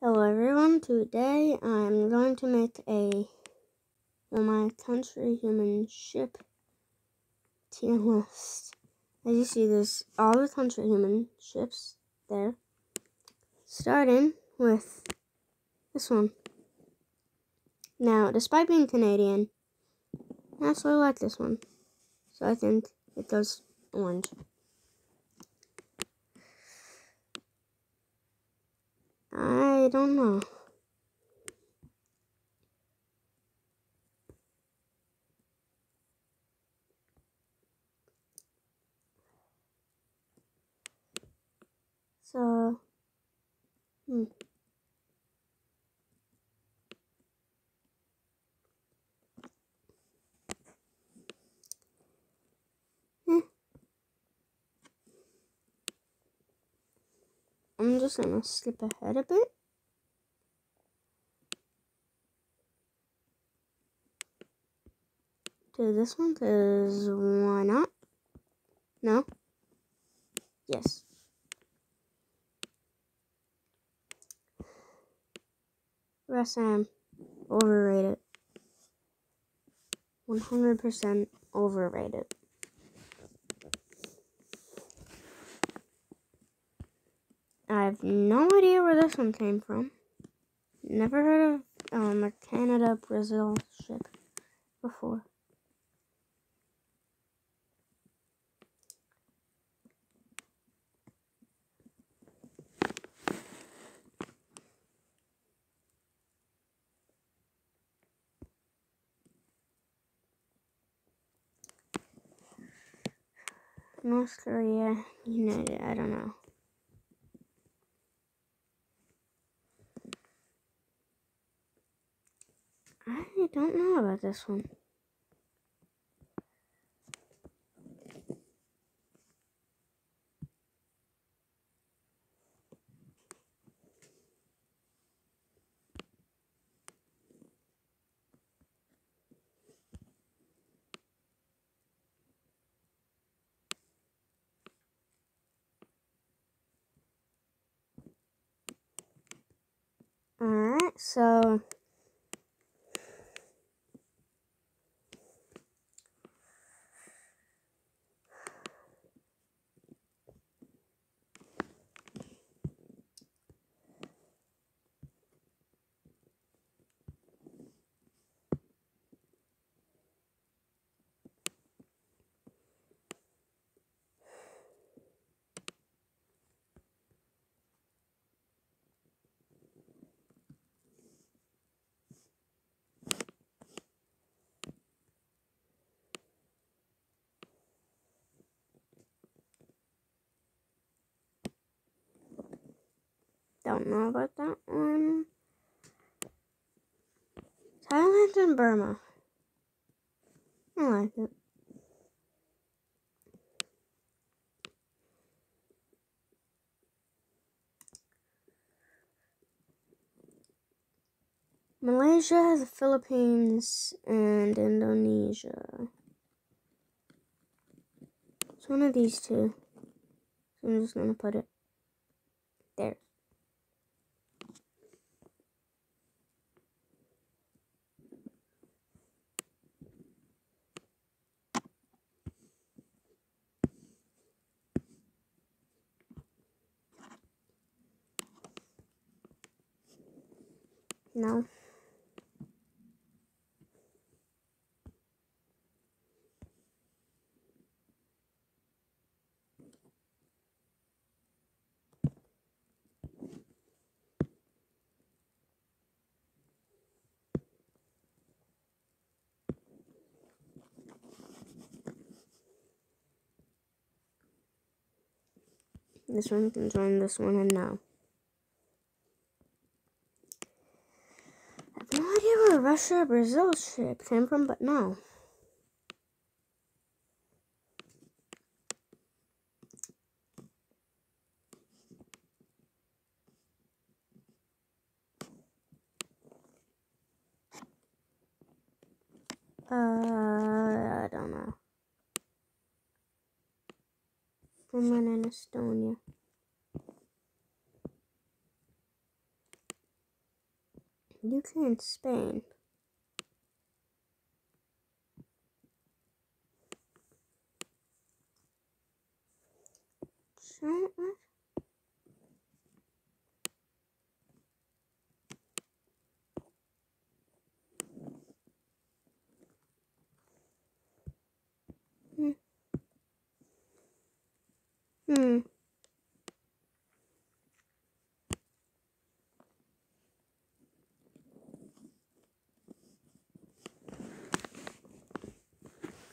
Hello everyone, today I'm going to make my Countyhuman ship tier list. As you see, there's all the Countyhuman ships there, starting with this one. Now, despite being Canadian, I actually like this one, so I think it goes orange. I don't know. So, I'm just gonna skip ahead a bit. To this one, because why not? No? Yes. Sam, overrated. 100% overrated. I have no idea where this one came from. Never heard of a Canada-Brazil ship before. North Korea, United, I don't know. I don't know about this one. Alright, so don't know about that one. Thailand and Burma. I like it. Malaysia, the Philippines, and Indonesia. It's one of these two. So I'm just gonna put it there. No. This one can join this one, and no. I have no idea where Russia or Brazil ship came from, but no. I don't know. Finland and Estonia. UK and Spain. China?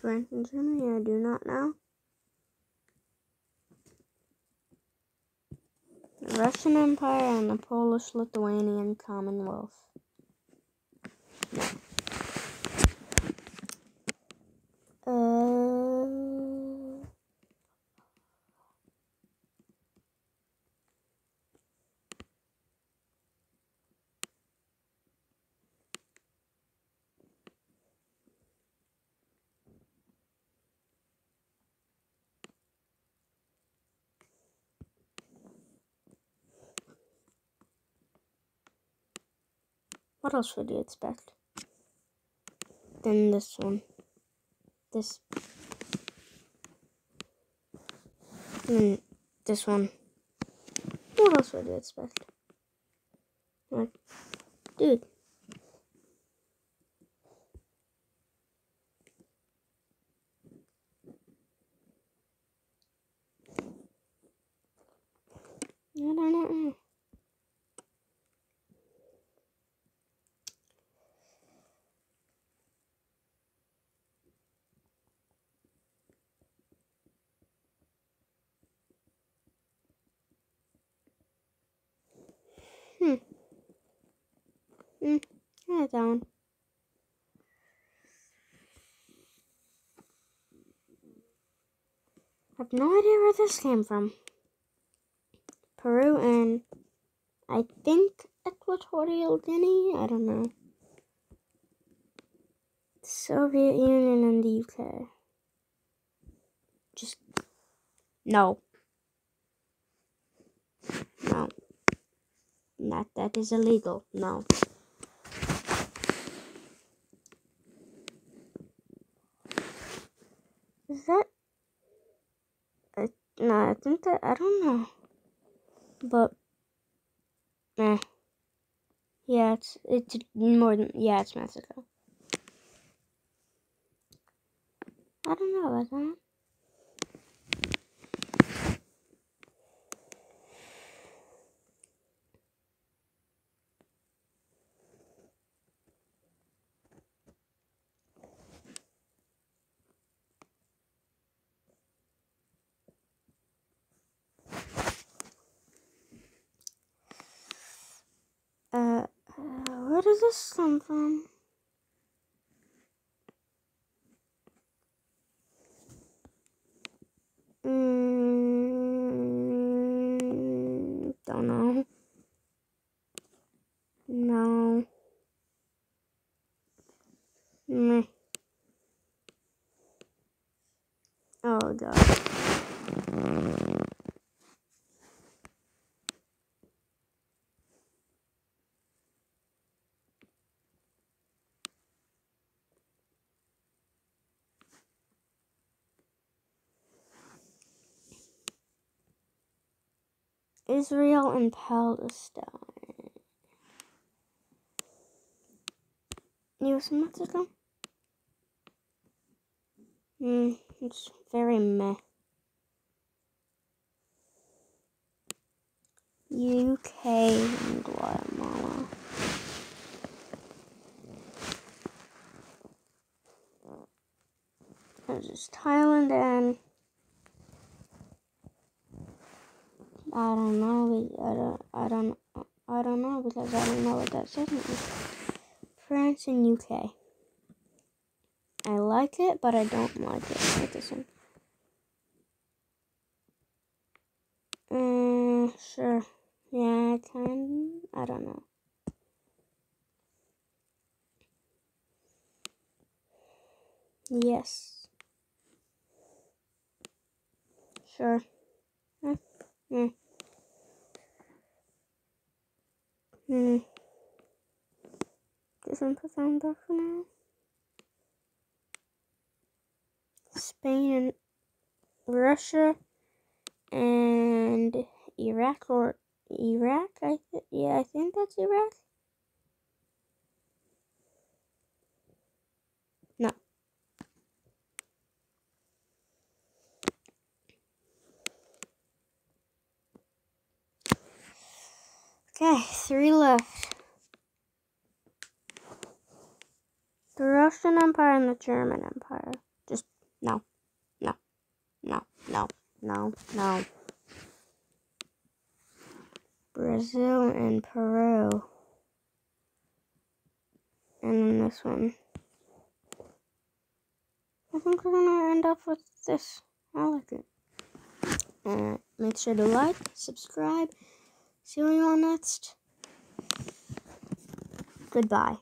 France and Germany, I do not know. The Russian Empire and the Polish-Lithuanian Commonwealth. What else would you expect? Then this one. This. And this one. What else would you expect? Like, dude. I don't know. Yeah, that one. I have no idea where this came from. Peru and I think Equatorial Guinea? I don't know. The Soviet Union and the UK. Just no. No. That is illegal. No. Is that? No, I think that, I don't know. But, yeah, it's more than, yeah, it's Mexico. I don't know about that. Where does this come from? Don't know. No. Meh. Oh, God. Israel and Palestine. US and Mexico? It's very meh. UK and Guatemala. There's just Thailand and I don't know. I don't know because I don't know what that says. France and UK. I like it, but I don't like it. Like this one. Sure. Yeah, I don't know. Yes. Sure. Just gonna put that on back for now. Spain and Russia and Iraq or Iraq? I think that's Iraq. No. Okay, 3 left. The Russian Empire and the German Empire. Just no. Brazil and Peru. And then this one. I think we're gonna end up with this. I like it. Make sure to like, subscribe. See you all next. Goodbye.